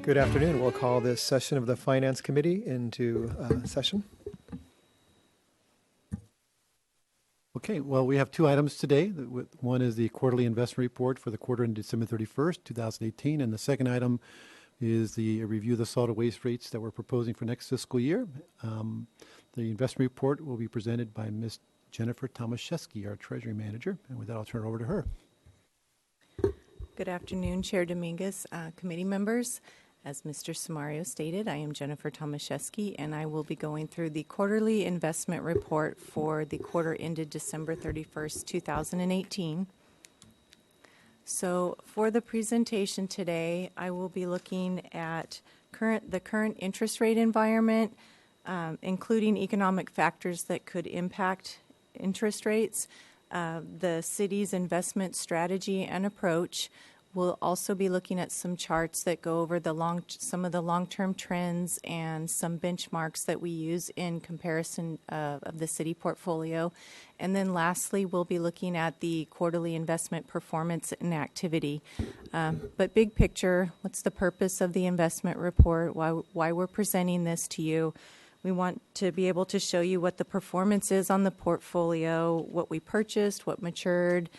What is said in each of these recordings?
Good afternoon. We'll call this session of the Finance Committee into session. Okay, well, we have two items today. One is the quarterly investment report for the quarter ended December 31st, 2018, and the second item is the review of the solid waste rates that we're proposing for next fiscal year. The investment report will be presented by Ms. Jennifer Tomaszewski, our Treasury Manager, and with that, I'll turn it over to her. Good afternoon, Chair Dominguez, committee members. As Mr. Samario stated, I am Jennifer Tomaszewski, and I will be going through the quarterly investment report for the quarter ended December 31st, 2018. So for the presentation today, I will be looking at the current interest rate environment, including economic factors that could impact interest rates, the city's investment strategy and approach. We'll also be looking at some charts that go over some of the long-term trends and some benchmarks that we use in comparison of the city portfolio. And then lastly, we'll be looking at the quarterly investment performance and activity. But big picture, what's the purpose of the investment report? Why we're presenting this to you? We want to be able to show you what the performance is on the portfolio, what we purchased, what matured,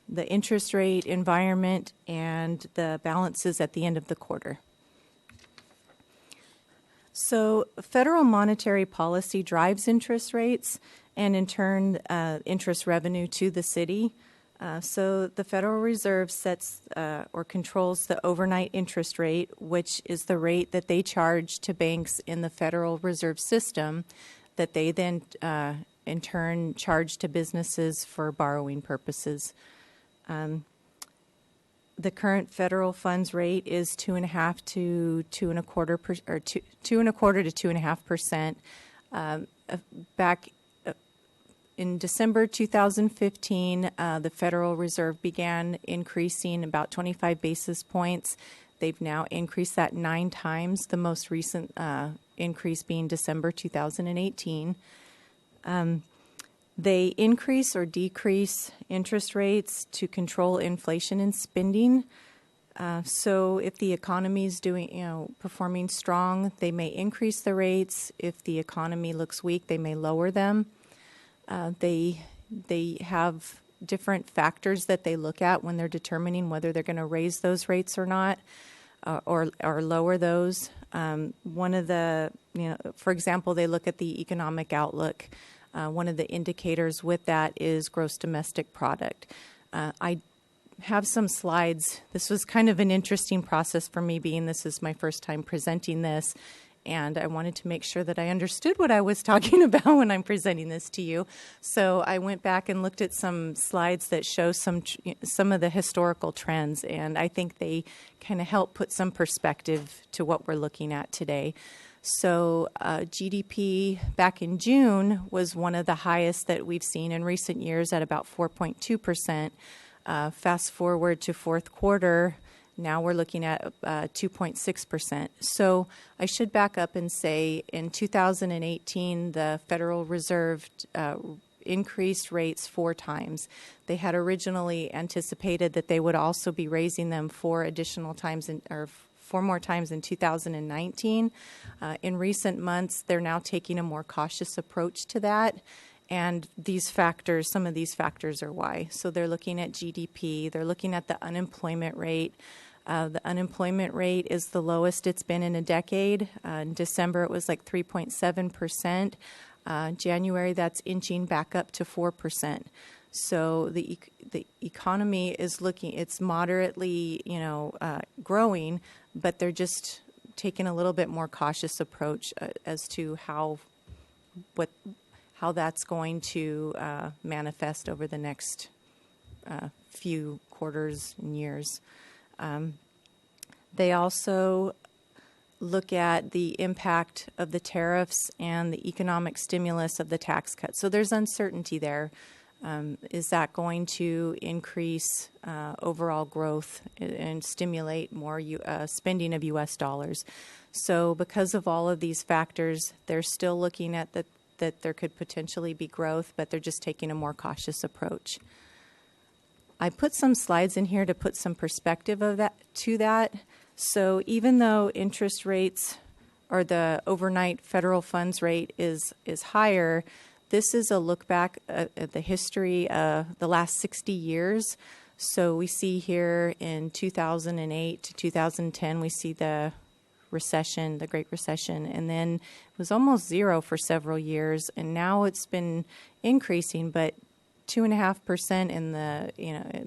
the interest rate environment, and the balances at the end of the quarter. So federal monetary policy drives interest rates and in turn interest revenue to the city. So the Federal Reserve sets or controls the overnight interest rate, which is the rate that they charge to banks in the Federal Reserve System that they then in turn charge to businesses for borrowing purposes. The current federal funds rate is 2.5 to 2.25%. Back in December 2015, the Federal Reserve began increasing about 25 basis points. They've now increased that 9 times, the most recent increase being December 2018. They increase or decrease interest rates to control inflation and spending. So if the economy is performing strong, they may increase the rates. If the economy looks weak, they may lower them. They have different factors that they look at when they're determining whether they're going to raise those rates or not, or lower those. One of the, for example, they look at the economic outlook. One of the indicators with that is gross domestic product. I have some slides. This was kind of an interesting process for me, being this is my first time presenting this, and I wanted to make sure that I understood what I was talking about when I'm presenting this to you. So I went back and looked at some slides that show some of the historical trends, and I think they kind of help put some perspective to what we're looking at today. So GDP back in June was one of the highest that we've seen in recent years at about 4.2%. Fast forward to fourth quarter, now we're looking at 2.6%. So I should back up and say in 2018, the Federal Reserve increased rates 4 times. They had originally anticipated that they would also be raising them 4 more times in 2019. In recent months, they're now taking a more cautious approach to that. And some of these factors are why. So they're looking at GDP. They're looking at the unemployment rate. The unemployment rate is the lowest it's been in a decade. In December, it was like 3.7%. January, that's inching back up to 4%. So the economy is it's moderately, growing, but they're just taking a little bit more cautious approach as to how that's going to manifest over the next few quarters and years. They also look at the impact of the tariffs and the economic stimulus of the tax cut. So there's uncertainty there. Is that going to increase overall growth and stimulate more spending of U.S. dollars? So because of all of these factors, they're still looking at that there could potentially be growth, but they're just taking a more cautious approach. I put some slides in here to put some perspective of that to that. So even though interest rates or the overnight federal funds rate is higher, this is a look back at the history of the last 60 years. So we see here in 2008 to 2010, we see the recession, the Great Recession, and then it was almost zero for several years, and now it's been increasing, but 2.5% in the,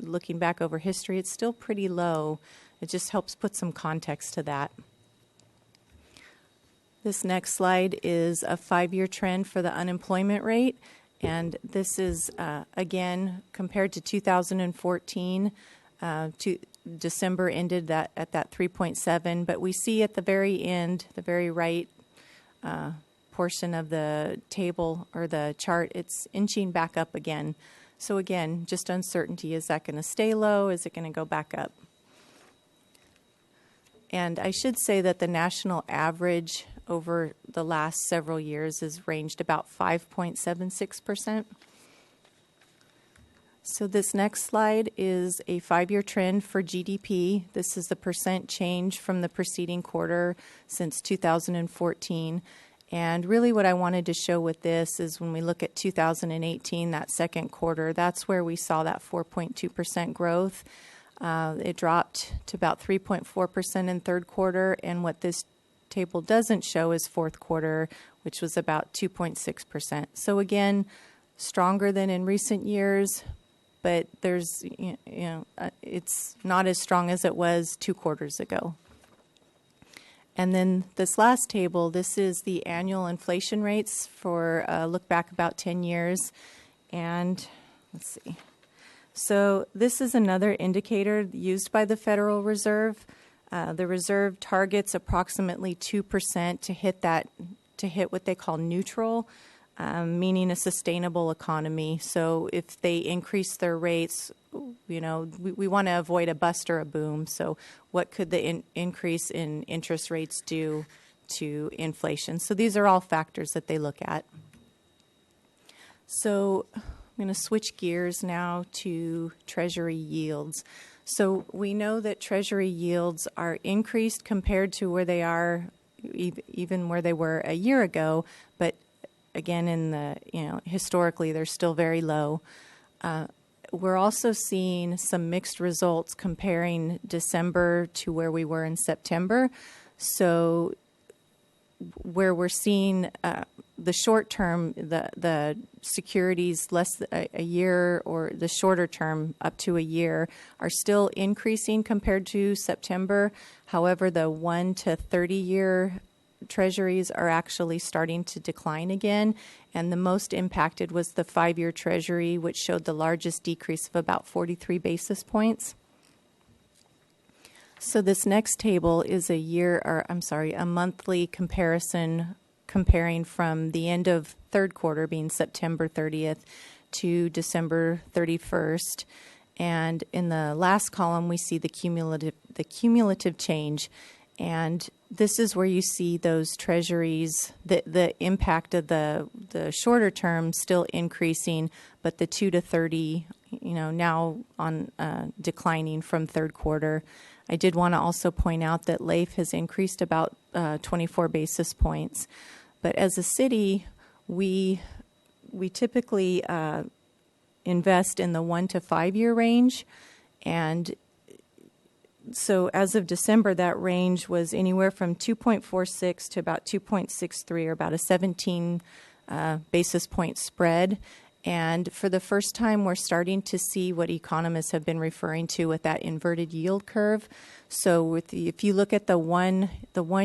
looking back over history, it's still pretty low. It just helps put some context to that. This next slide is a 5-year trend for the unemployment rate. And this is, again, compared to 2014, to December ended at that 3.7. But we see at the very end, the very right portion of the table or the chart, it's inching back up again. So again, just uncertainty. Is that going to stay low? Is it going to go back up? And I should say that the national average over the last several years has ranged about 5.76%. So this next slide is a 5-year trend for GDP. This is the percent change from the preceding quarter since 2014. And really what I wanted to show with this is when we look at 2018, that second quarter, that's where we saw that 4.2% growth. It dropped to about 3.4% in third quarter, and what this table doesn't show is fourth quarter, which was about 2.6%. So again, stronger than in recent years, but there's, it's not as strong as it was 2 quarters ago. And then this last table, this is the annual inflation rates for look back about 10 years. And let's see. So this is another indicator used by the Federal Reserve. The Reserve targets approximately 2% to hit what they call neutral, meaning a sustainable economy. So if they increase their rates, we want to avoid a bust or a boom. So what could the increase in interest rates do to inflation? So these are all factors that they look at. So I'm going to switch gears now to Treasury yields. So we know that Treasury yields are increased compared to where they are, even where they were a year ago. But again, historically, they're still very low. We're also seeing some mixed results comparing December to where we were in September. So where we're seeing the short term, the securities less a year, or the shorter term up to a year, are still increasing compared to September. However, the 1 to 30 year treasuries are actually starting to decline again, and the most impacted was the 5-year treasury, which showed the largest decrease of about 43 basis points. So this next table is a monthly comparison, comparing from the end of third quarter, being September 30th, to December 31st. And in the last column, we see the cumulative change. And this is where you see those treasuries, the impact of the shorter term still increasing, but the 2 to 30, now on declining from third quarter. I did want to also point out that LAIF has increased about 24 basis points. But as a city, we typically invest in the 1 to 5 year range, and so as of December, that range was anywhere from 2.46 to about 2.63, or about a 17 basis point spread. And for the first time, we're starting to see what economists have been referring to with that inverted yield curve. So if you look at the one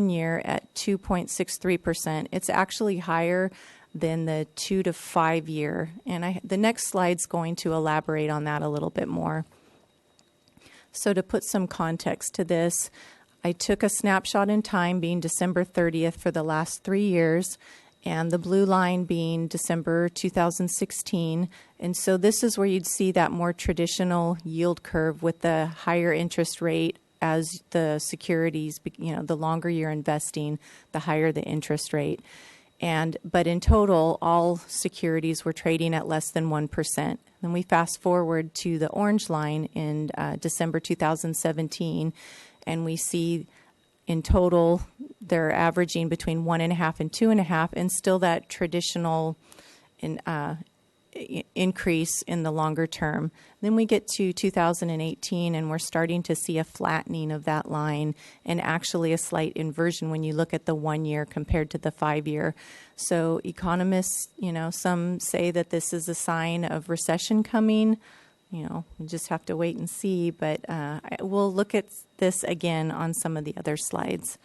year at 2.63%, it's actually higher than the 2 to 5 year. And the next slide's going to elaborate on that a little bit more. So to put some context to this, I took a snapshot in time being December 30th for the last 3 years, and the blue line being December 2016. And so this is where you'd see that more traditional yield curve with the higher interest rate as the securities, the longer you're investing, the higher the interest rate. But in total, all securities were trading at less than 1%. Then we fast forward to the orange line in December 2017, and we see in total they're averaging between 1.5 and 2.5, and still that traditional increase in the longer term. Then we get to 2018, and we're starting to see a flattening of that line and actually a slight inversion when you look at the 1 year compared to the 5 year. So economists, some say that this is a sign of recession coming. We just have to wait and see, but we'll look at this again on some of the other slides.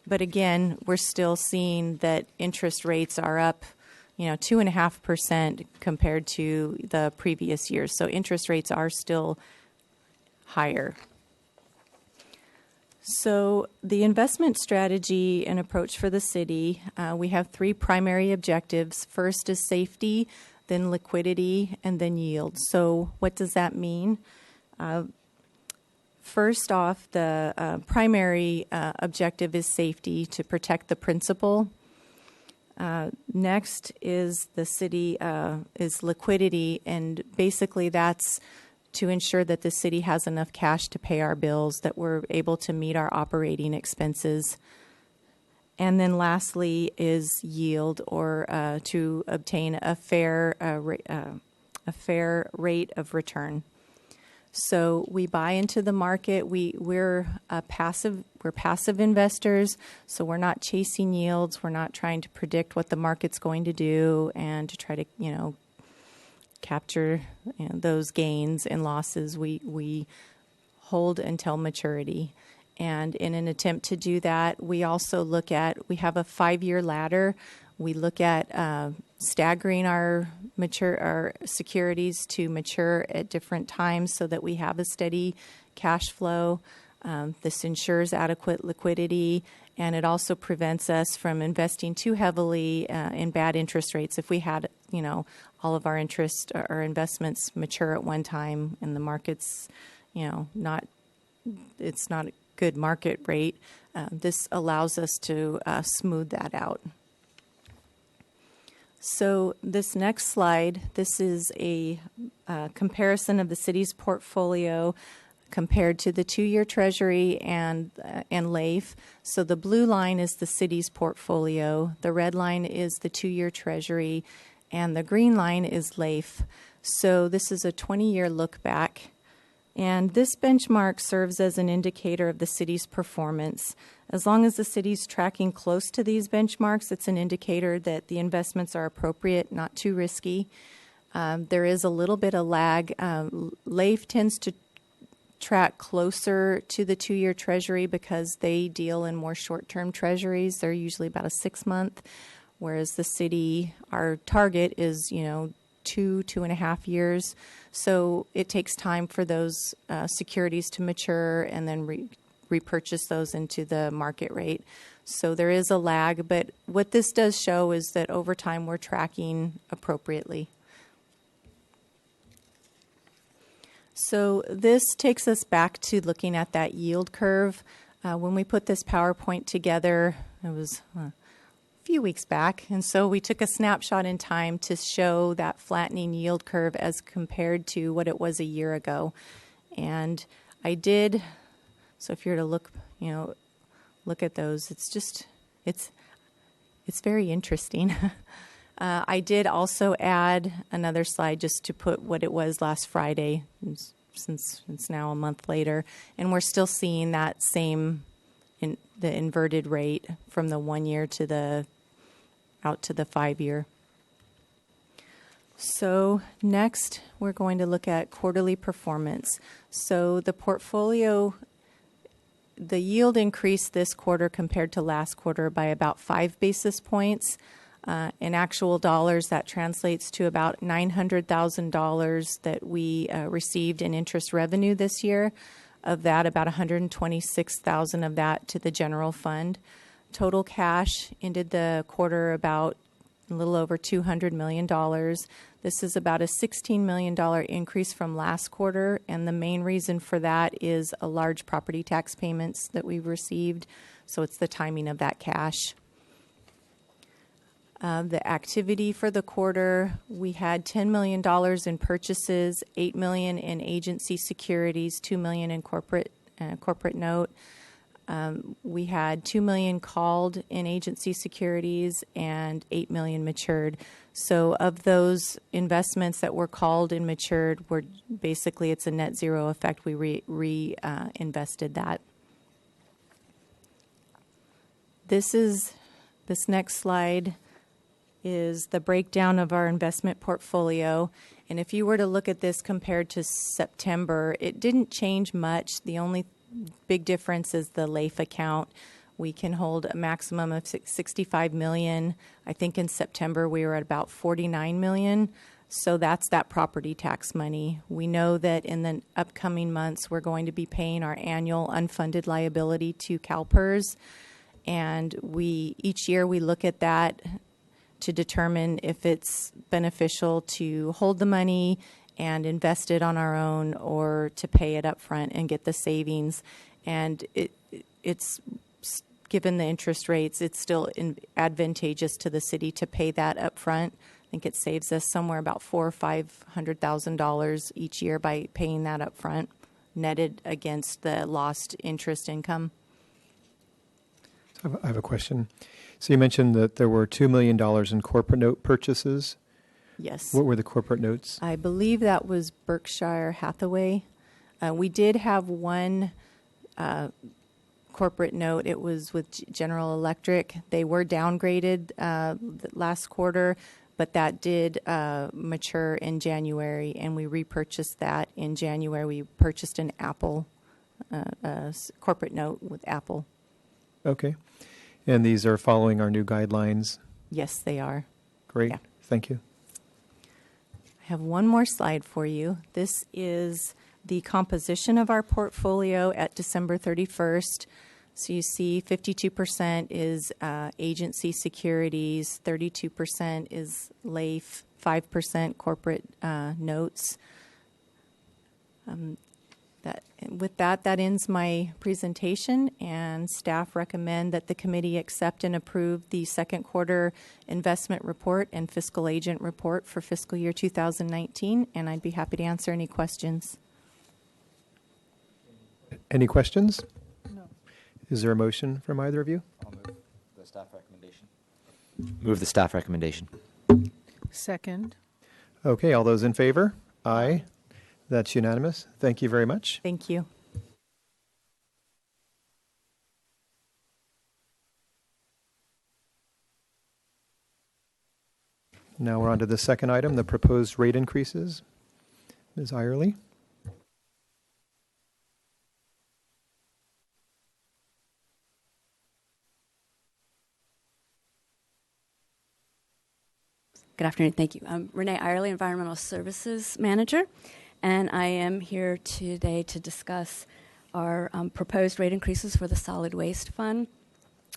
But again, we're still seeing that interest rates are up, 2.5% compared to the previous years. So interest rates are still higher. So the investment strategy and approach for the city, we have 3 primary objectives. First is safety, then liquidity, and then yield. So what does that mean? First off, the primary objective is safety, to protect the principal. Next is the city is liquidity, and basically that's to ensure that the city has enough cash to pay our bills, that we're able to meet our operating expenses. And then lastly is yield, or to obtain a fair rate of return. So we buy into the market. We're passive investors, so we're not chasing yields. We're not trying to predict what the market's going to do and to try to capture those gains and losses. We hold until maturity. And in an attempt to do that, we also we have a 5-year ladder. We look at staggering our securities to mature at different times so that we have a steady cash flow. This ensures adequate liquidity, and it also prevents us from investing too heavily in bad interest rates. If we had, all of our investments mature at one time and the market's, it's not a good market rate, this allows us to smooth that out. So this next slide, this is a comparison of the city's portfolio compared to the 2-year Treasury and LAIF. So the blue line is the city's portfolio, the red line is the 2-year Treasury, and the green line is LAIF. So this is a 20-year look back. And this benchmark serves as an indicator of the city's performance. As long as the city's tracking close to these benchmarks, it's an indicator that the investments are appropriate, not too risky. There is a little bit of lag. LAIF tends to track closer to the 2-year Treasury because they deal in more short-term treasuries. They're usually about a 6-month, whereas the city, our target is, 2.5 years. So it takes time for those securities to mature and then repurchase those into the market rate. So there is a lag, but what this does show is that over time we're tracking appropriately. So this takes us back to looking at that yield curve. When we put this PowerPoint together, it was few weeks back, and so we took a snapshot in time to show that flattening yield curve as compared to what it was a year ago. And I did, so if you were to look at those, it's very interesting. I did also add another slide just to put what it was last Friday, since it's now a month later, and we're still seeing that same the inverted rate from the 1 year to out to the 5 year. So next, we're going to look at quarterly performance. So the portfolio, the yield increased this quarter compared to last quarter by about 5 basis points. In actual dollars, that translates to about $900,000 that we received in interest revenue this year. Of that, about $126,000 of that to the general fund. Total cash ended the quarter about a little over $200 million. This is about a $16 million increase from last quarter, and the main reason for that is a large property tax payments that we received. So it's the timing of that cash. The activity for the quarter, we had $10 million in purchases, $8 million in agency securities, $2 million in corporate note. We had $2 million called in agency securities and $8 million matured. So of those investments that were called and matured, it's a net zero effect. We reinvested that. This next slide is the breakdown of our investment portfolio. And if you were to look at this compared to September, it didn't change much. The only big difference is the LAIF account. We can hold a maximum of $65 million. I think in September we were at about $49 million. So that's that property tax money. We know that in the upcoming months we're going to be paying our annual unfunded liability to CalPERS. And each year we look at that to determine if it's beneficial to hold the money and invest it on our own or to pay it up front and get the savings. And it's given the interest rates, it's still advantageous to the city to pay that up front. I think it saves us somewhere about $400,000 or $500,000 each year by paying that up front, netted against the lost interest income. I have a question. So you mentioned that there were $2 million in corporate note purchases. Yes. What were the corporate notes? I believe that was Berkshire Hathaway. We did have one corporate note. It was with General Electric. They were downgraded last quarter, but that did mature in January, and we repurchased that in January. We purchased an Apple corporate note with Apple. Okay. And these are following our new guidelines? Yes, they are. Great. Yeah. Thank you. I have one more slide for you. This is the composition of our portfolio at December 31st. So you see 52% is agency securities, 32% is LAIF, 5% corporate notes. With that ends my presentation, and staff recommend that the committee accept and approve the second quarter investment report and fiscal agent report for fiscal year 2019, and I'd be happy to answer any questions. Any questions? No. Is there a motion from either of you? I'll move the staff recommendation. Move the staff recommendation. Second. Okay, all those in favor? Aye. That's unanimous. Thank you very much. Thank you. Now we're on to the second item, the proposed rate increases. Ms. Irely? Good afternoon. Thank you. I'm Renee Irely, Environmental Services Manager, and I am here today to discuss our proposed rate increases for the Solid Waste Fund.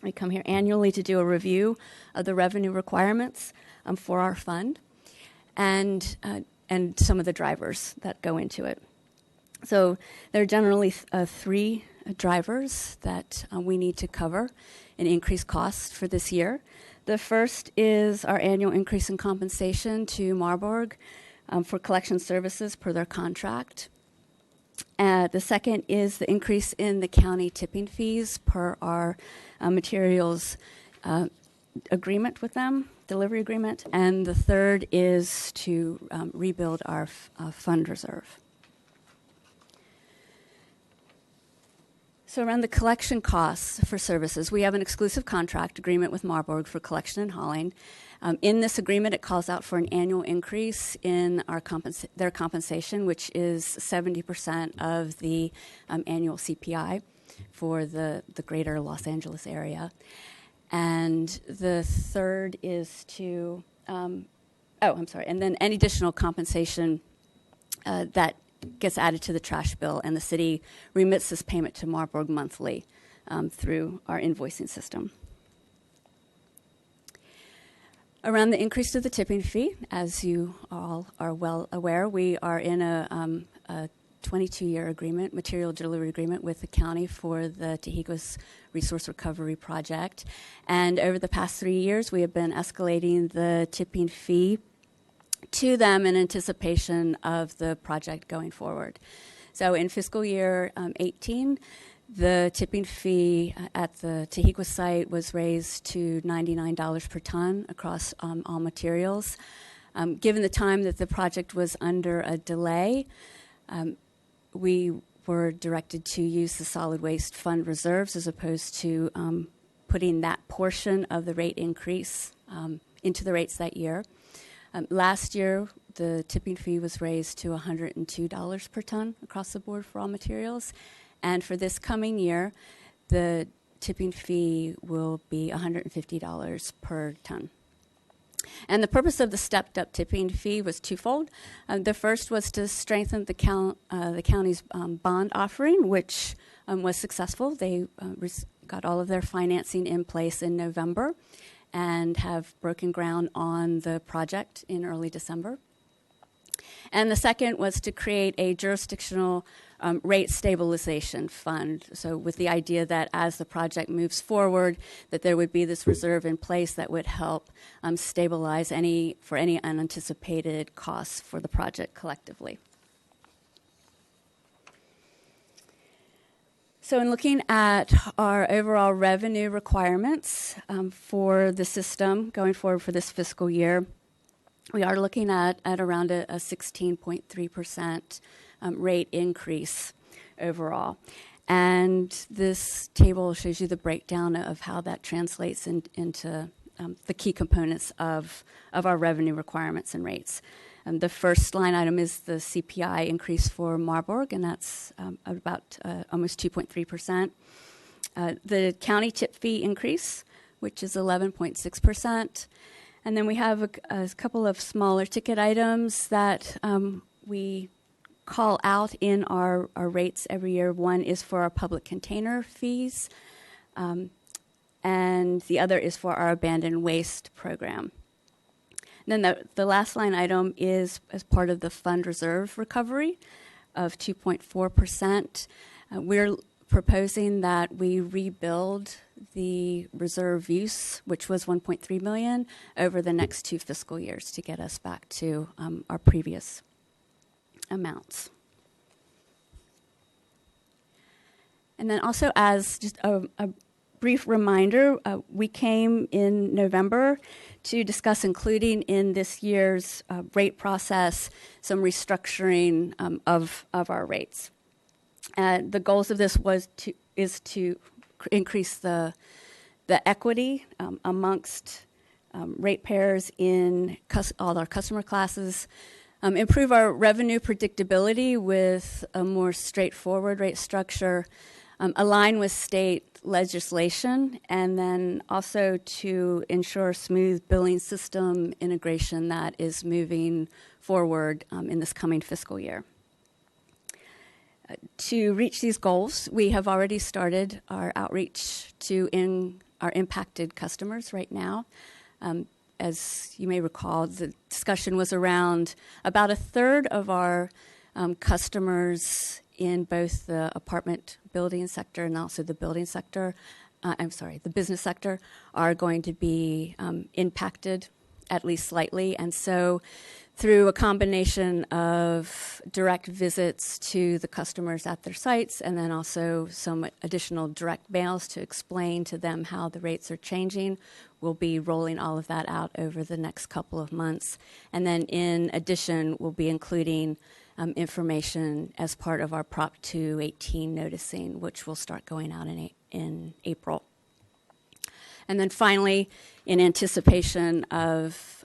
We come here annually to do a review of the revenue requirements for our fund and some of the drivers that go into it. So there are generally three drivers that we need to cover in increased costs for this year. The first is our annual increase in compensation to Marburg for collection services per their contract. The second is the increase in the county tipping fees per our materials agreement with them, delivery agreement. And the third is to rebuild our fund reserve. So around the collection costs for services, we have an exclusive contract agreement with Marburg for collection and hauling. In this agreement, it calls out for an annual increase in their compensation, which is 70% of the annual CPI for the greater Los Angeles area. And the third is to, and then any additional compensation that gets added to the trash bill, and the city remits this payment to Marburg monthly through our invoicing system. Around the increase to the tipping fee, as you all are well aware, we are in a 22-year agreement, material delivery agreement with the county for the Tehiquas Resource Recovery Project. And over the past 3 years, we have been escalating the tipping fee to them in anticipation of the project going forward. So in fiscal year 18, the tipping fee at the Tehiquas site was raised to $99 per ton across all materials. Given the time that the project was under a delay, we were directed to use the solid waste fund reserves as opposed to putting that portion of the rate increase into the rates that year. Last year, the tipping fee was raised to $102 per ton across the board for all materials. And for this coming year, the tipping fee will be $150 per ton. And the purpose of the stepped-up tipping fee was twofold. The first was to strengthen the county's bond offering, which was successful. They got all of their financing in place in November and have broken ground on the project in early December. And the second was to create a jurisdictional rate stabilization fund. So with the idea that as the project moves forward, that there would be this reserve in place that would help stabilize any unanticipated costs for the project collectively. So in looking at our overall revenue requirements for the system going forward for this fiscal year, we are looking at around a 16.3% rate increase overall. And this table shows you the breakdown of how that translates into the key components of our revenue requirements and rates. The first line item is the CPI increase for Marburg, and that's about almost 2.3%. The county tip fee increase, which is 11.6%. And then we have a couple of smaller ticket items that we call out in our rates every year. One is for our public container fees, and the other is for our abandoned waste program. And then the last line item is as part of the fund reserve recovery of 2.4%. We're proposing that we rebuild the reserve use, which was $1.3 million, over the next 2 fiscal years to get us back to our previous amounts. And then also, as just a brief reminder, we came in November to discuss including in this year's rate process some restructuring of our rates. The goals of this is to increase the equity amongst ratepayers in all our customer classes, improve our revenue predictability with a more straightforward rate structure, align with state legislation, and then also to ensure smooth billing system integration that is moving forward in this coming fiscal year. To reach these goals, we have already started our outreach to our impacted customers right now. As you may recall, the discussion was around about a third of our customers in both the apartment building sector and also the building sector, the business sector, are going to be impacted at least slightly. And so through a combination of direct visits to the customers at their sites and then also some additional direct mails to explain to them how the rates are changing, we'll be rolling all of that out over the next couple of months. And then in addition, we'll be including information as part of our Prop 218 noticing, which will start going out in April. And then finally, in anticipation of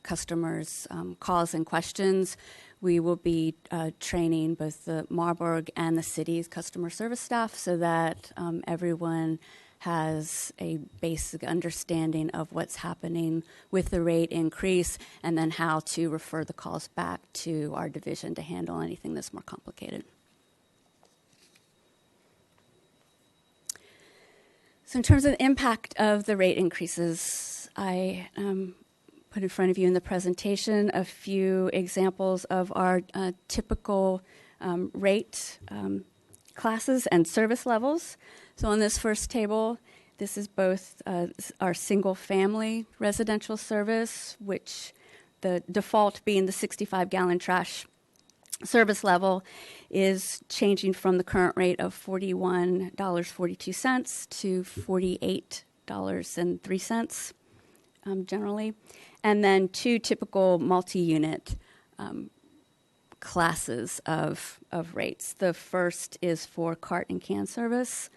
customers' calls and questions, we will be training both the Marburg and the city's customer service staff so that everyone has a basic understanding of what's happening with the rate increase and then how to refer the calls back to our division to handle anything that's more complicated. So in terms of the impact of the rate increases, I put in front of you in the presentation a few examples of our typical rate classes and service levels. So on this first table, this is both our single-family residential service, which the default being the 65-gallon trash service level is changing from the current rate of $41.42 to $48.03 generally. And then two typical multi-unit classes of rates. The first is for cart and can service,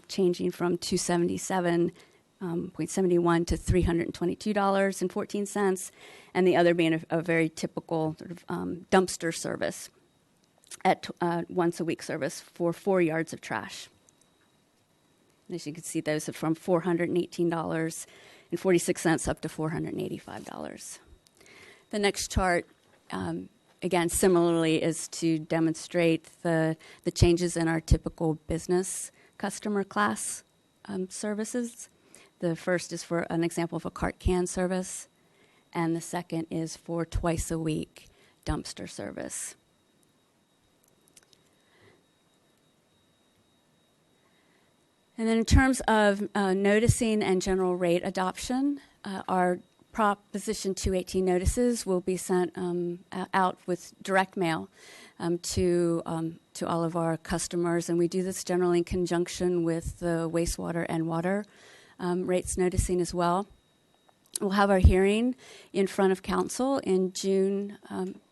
changing from $277.71 to $322.14, and the other being a very typical sort of dumpster service at once a week service for 4 yards of trash. As you can see, those are from $418.46 up to $485. The next chart, again, similarly, is to demonstrate the changes in our typical business customer class services. The first is for an example of a cart can service, and the second is for twice a week dumpster service. And then in terms of noticing and general rate adoption, our Proposition 218 notices will be sent out with direct mail to all of our customers, and we do this generally in conjunction with the wastewater and water rates noticing as well. We'll have our hearing in front of council in June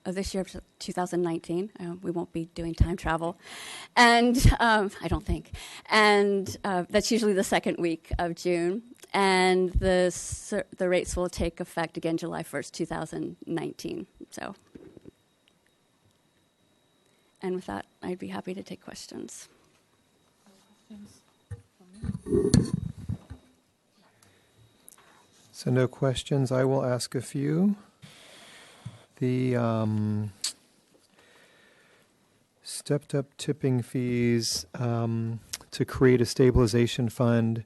of this year, 2019. We won't be doing time travel, and I don't think. And that's usually the second week of June. And the rates will take effect again July 1st, 2019. So, and with that, I'd be happy to take questions. So no questions. I will ask a few. The stepped up tipping fees to create a stabilization fund.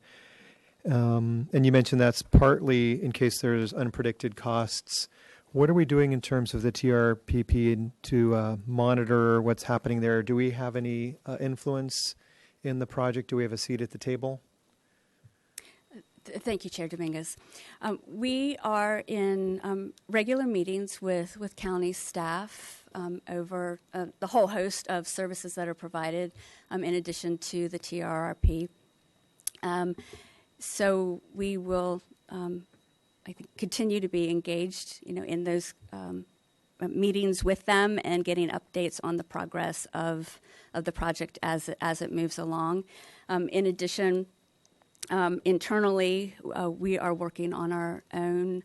And you mentioned that's partly in case there's unpredicted costs. What are we doing in terms of the TRPP to monitor what's happening there? Do we have any influence in the project? Do we have a seat at the table? Thank you, Chair Dominguez. We are in regular meetings with county staff over the whole host of services that are provided in addition to the TRRP. So we will, I think, continue to be engaged, in those meetings with them and getting updates on the progress of the project as it moves along. In addition, internally, we are working on our own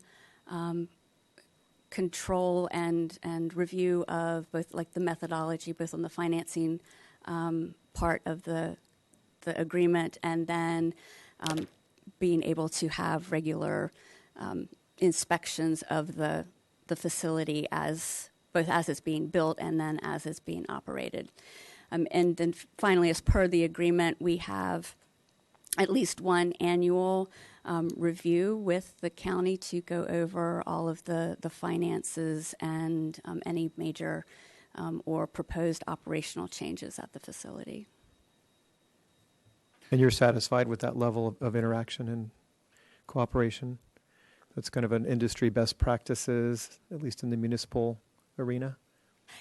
control and review of both, like the methodology, both on the financing part of the agreement, and then being able to have regular inspections of the facility both as it's being built and then as it's being operated. And then finally, as per the agreement, we have at least one annual review with the county to go over all of the finances and any major or proposed operational changes at the facility. And you're satisfied with that level of interaction and cooperation? That's kind of an industry best practices, at least in the municipal arena?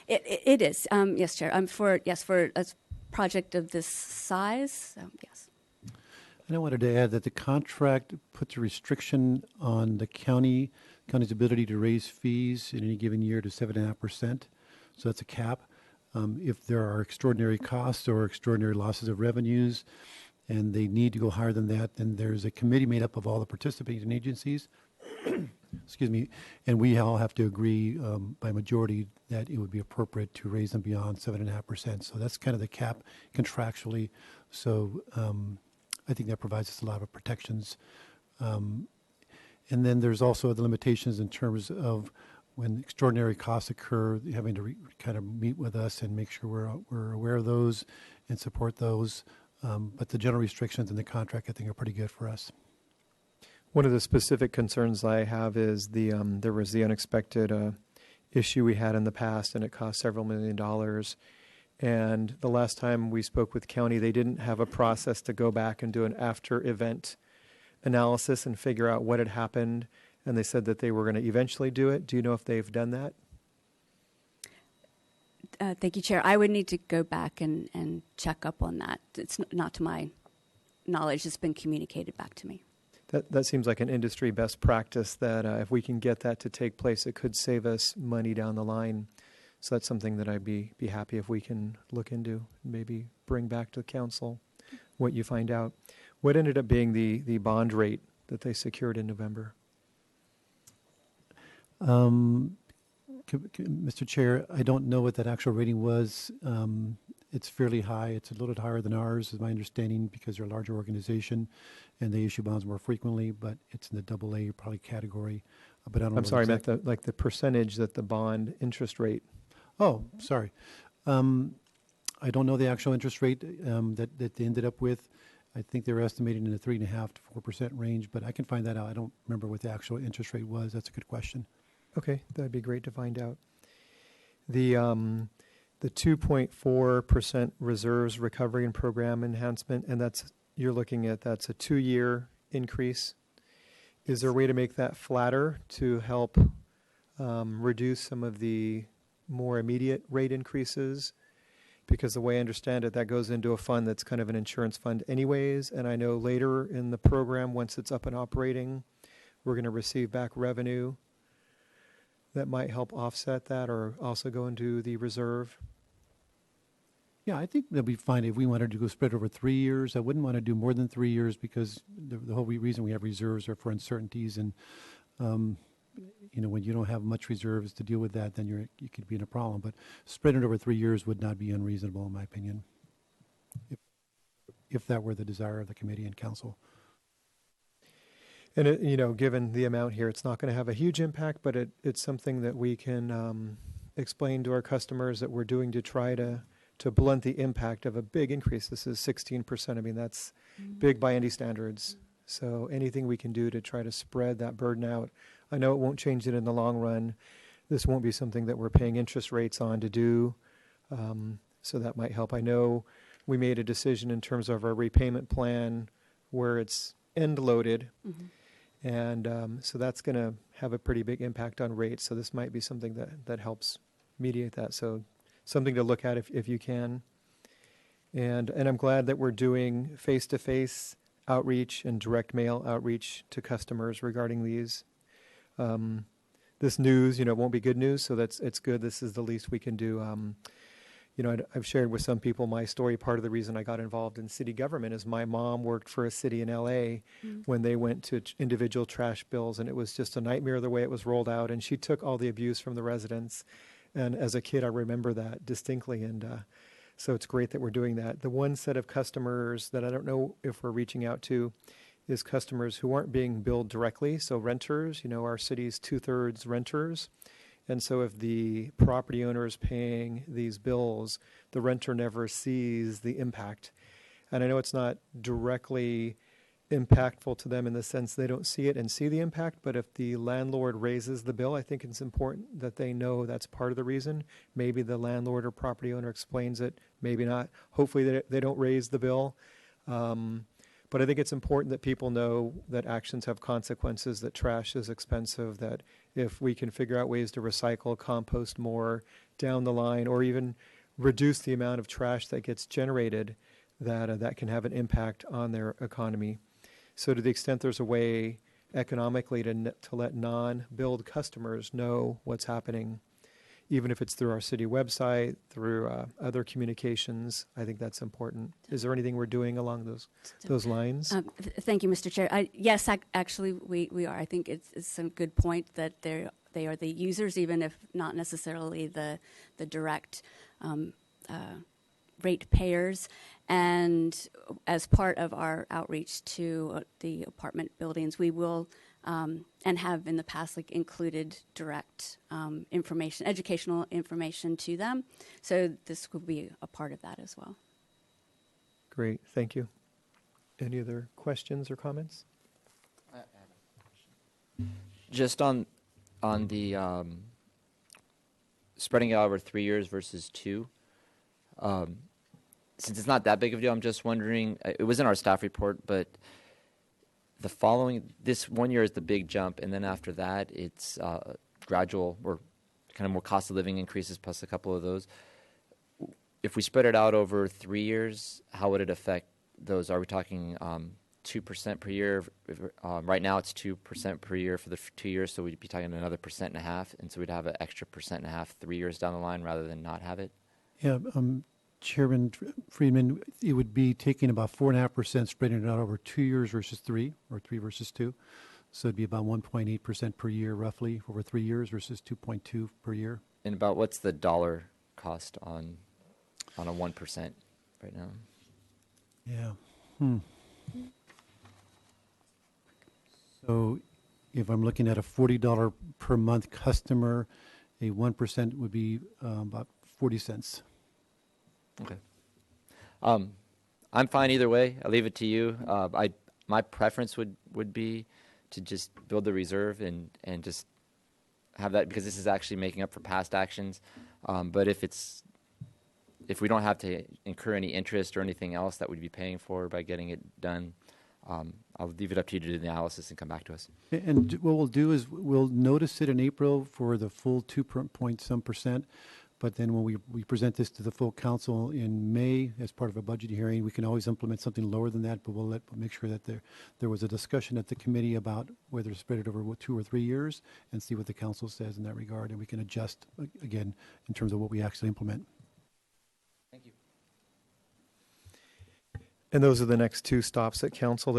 It is, yes, Chair. For a project of this size, yes. And I wanted to add that the contract puts a restriction on the county's ability to raise fees in any given year to 7.5%. So that's a cap. If there are extraordinary costs or extraordinary losses of revenues, and they need to go higher than that, then there's a committee made up of all the participating agencies, excuse me, and we all have to agree by majority that it would be appropriate to raise them beyond 7.5%. So that's kind of the cap contractually. So I think that provides us a lot of protections. And then there's also the limitations in terms of when extraordinary costs occur, having to kind of meet with us and make sure we're aware of those and support those. But the general restrictions in the contract, I think, are pretty good for us. One of the specific concerns I have is there was the unexpected issue we had in the past, and it cost several $1,000,000. And the last time we spoke with county, they didn't have a process to go back and do an after-event analysis and figure out what had happened. And they said that they were going to eventually do it. Do you know if they've done that? Thank you, Chair. I would need to go back and check up on that. It's not to my knowledge. It's been communicated back to me. That seems like an industry best practice that if we can get that to take place, it could save us money down the line. So that's something that I'd be happy if we can look into, maybe bring back to the council what you find out. What ended up being the bond rate that they secured in November? Mr. Chair, I don't know what that actual rating was. It's fairly high. It's a little bit higher than ours, is my understanding, because they're a larger organization and they issue bonds more frequently, but it's in the AA probably category. But I don't know. I'm sorry, I meant the percentage that the bond interest rate. Oh, sorry. I don't know the actual interest rate that they ended up with. I think they were estimating in the 3.5% to 4% range, but I can find that out. I don't remember what the actual interest rate was. That's a good question. Okay, that'd be great to find out. The 2.4% reserves recovery and program enhancement, and that's a 2-year increase. Is there a way to make that flatter to help reduce some of the more immediate rate increases? Because the way I understand it, that goes into a fund that's kind of an insurance fund anyways, and I know later in the program, once it's up and operating, we're going to receive back revenue that might help offset that or also go into the reserve. Yeah, I think that'd be fine if we wanted to go spread over 3 years. I wouldn't want to do more than 3 years because the whole reason we have reserves are for uncertainties. And, when you don't have much reserves to deal with that, then you could be in a problem. But spread it over 3 years would not be unreasonable, in my opinion, if that were the desire of the committee and council. And, given the amount here, it's not going to have a huge impact, but it's something that we can explain to our customers that we're doing to try to blunt the impact of a big increase. This is 16%. I mean, that's big by any standards. So anything we can do to try to spread that burden out. I know it won't change it in the long run. This won't be something that we're paying interest rates on to do. So that might help. I know we made a decision in terms of our repayment plan where it's end loaded. Mm-hmm. And so that's going to have a pretty big impact on rates. So this might be something that helps mediate that. So something to look at if you can. And I'm glad that we're doing face-to-face outreach and direct mail outreach to customers regarding these. This news, won't be good news, so it's good. This is the least we can do. I've shared with some people my story. Part of the reason I got involved in city government is my mom worked for a city in L.A. When they went to individual trash bills, and it was just a nightmare the way it was rolled out. And she took all the abuse from the residents. And as a kid, I remember that distinctly. And so it's great that we're doing that. The one set of customers that I don't know if we're reaching out to is customers who aren't being billed directly. So renters, our city's 2/3 renters. And so if the property owner is paying these bills, the renter never sees the impact. And I know it's not directly impactful to them in the sense they don't see it and see the impact, but if the landlord raises the bill, I think it's important that they know that's part of the reason. Maybe the landlord or property owner explains it, maybe not. Hopefully they don't raise the bill. But I think it's important that people know that actions have consequences, that trash is expensive, that if we can figure out ways to recycle, compost more down the line, or even reduce the amount of trash that gets generated, that can have an impact on their economy. So to the extent there's a way economically to let non-billed customers know what's happening, even if it's through our city website, through other communications, I think that's important. Is there anything we're doing along those lines? Thank you, Mr. Chair. Yes, actually, we are. I think it's a good point that they are the users, even if not necessarily the direct rate payers. And as part of our outreach to the apartment buildings, we will and have in the past included direct information, educational information to them. So this will be a part of that as well. Great, thank you. Any other questions or comments? Just on the spreading it out over 3 years versus 2. Since it's not that big of a deal, I'm just wondering. It was in our staff report, but this 1 year is the big jump, and then after that, it's gradual or kind of more cost of living increases plus a couple of those. If we spread it out over 3 years, how would it affect those? Are we talking 2% per year? Right now, it's 2% per year for the 2 years, so we'd be talking another 1.5%, and so we'd have an extra 1.5% 3 years down the line rather than not have it. Yeah, Chairman Friedman, it would be taking about 4.5%, spreading it out over 2 years versus 3, or 3 versus 2. So it'd be about 1.8% per year, roughly, over 3 years versus 2.2 per year. And about what's the dollar cost on a 1% right now? Yeah. So if I'm looking at a $40 per month customer, a 1% would be about 40 cents. Okay. I'm fine either way. I'll leave it to you. My preference would be to just build the reserve and just have that, because this is actually making up for past actions. But if we don't have to incur any interest or anything else that we'd be paying for by getting it done, I'll leave it up to you to do the analysis and come back to us. And what we'll do is we'll notice it in April for the full 2.some%. But then when we present this to the full council in May as part of a budget hearing, we can always implement something lower than that, but we'll make sure that there was a discussion at the committee about whether to spread it over 2 or 3 years and see what the council says in that regard, and we can adjust again in terms of what we actually implement. Thank you. And those are the next 2 stops at council.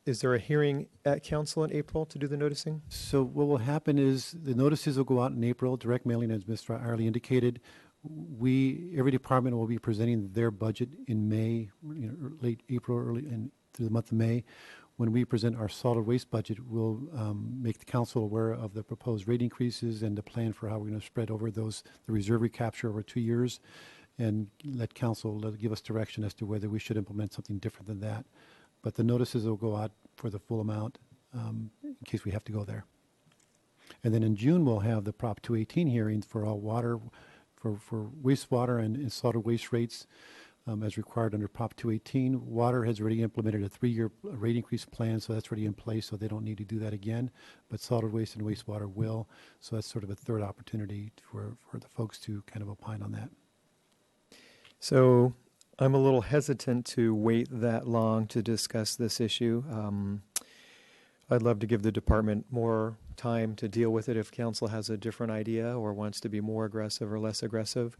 Is there a hearing at council in April to do the noticing? So what will happen is the notices will go out in April, direct mailing, as Mr. Irely indicated. Every department will be presenting their budget in May, late April, early and through the month of May. When we present our solid waste budget, we'll make the council aware of the proposed rate increases and the plan for how we're going to spread over the reserve recapture over 2 years, and let council give us direction as to whether we should implement something different than that. But the notices will go out for the full amount in case we have to go there. And then in June, we'll have the Prop 218 hearings for all water, for wastewater and solid waste rates as required under Prop 218. Water has already implemented a 3-year rate increase plan, so that's already in place, so they don't need to do that again. But solid waste and wastewater will. So that's sort of a third opportunity for the folks to kind of opine on that. So I'm a little hesitant to wait that long to discuss this issue. I'd love to give the department more time to deal with it if council has a different idea or wants to be more aggressive or less aggressive.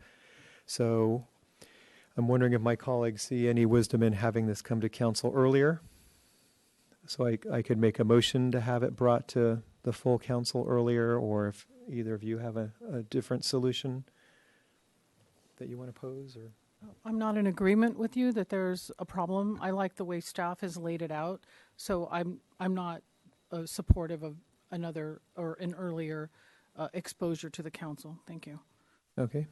So I'm wondering if my colleagues see any wisdom in having this come to council earlier. So I could make a motion to have it brought to the full council earlier, or if either of you have a different solution that you want to pose, or... I'm not in agreement with you that there's a problem. I like the way staff has laid it out, so I'm not supportive of an earlier exposure to the council. Thank you. Okay.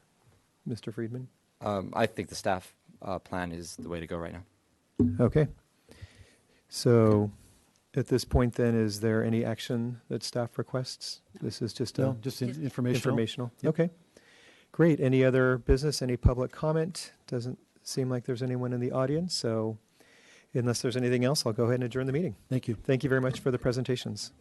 Mr. Friedman? I think the staff plan is the way to go right now. Okay. So at this point then, is there any action that staff requests? This is just Just informational. informational. Yep. Okay. Great. Any other business, any public comment? Doesn't seem like there's anyone in the audience. So unless there's anything else, I'll go ahead and adjourn the meeting. Thank you. Thank you very much for the presentations.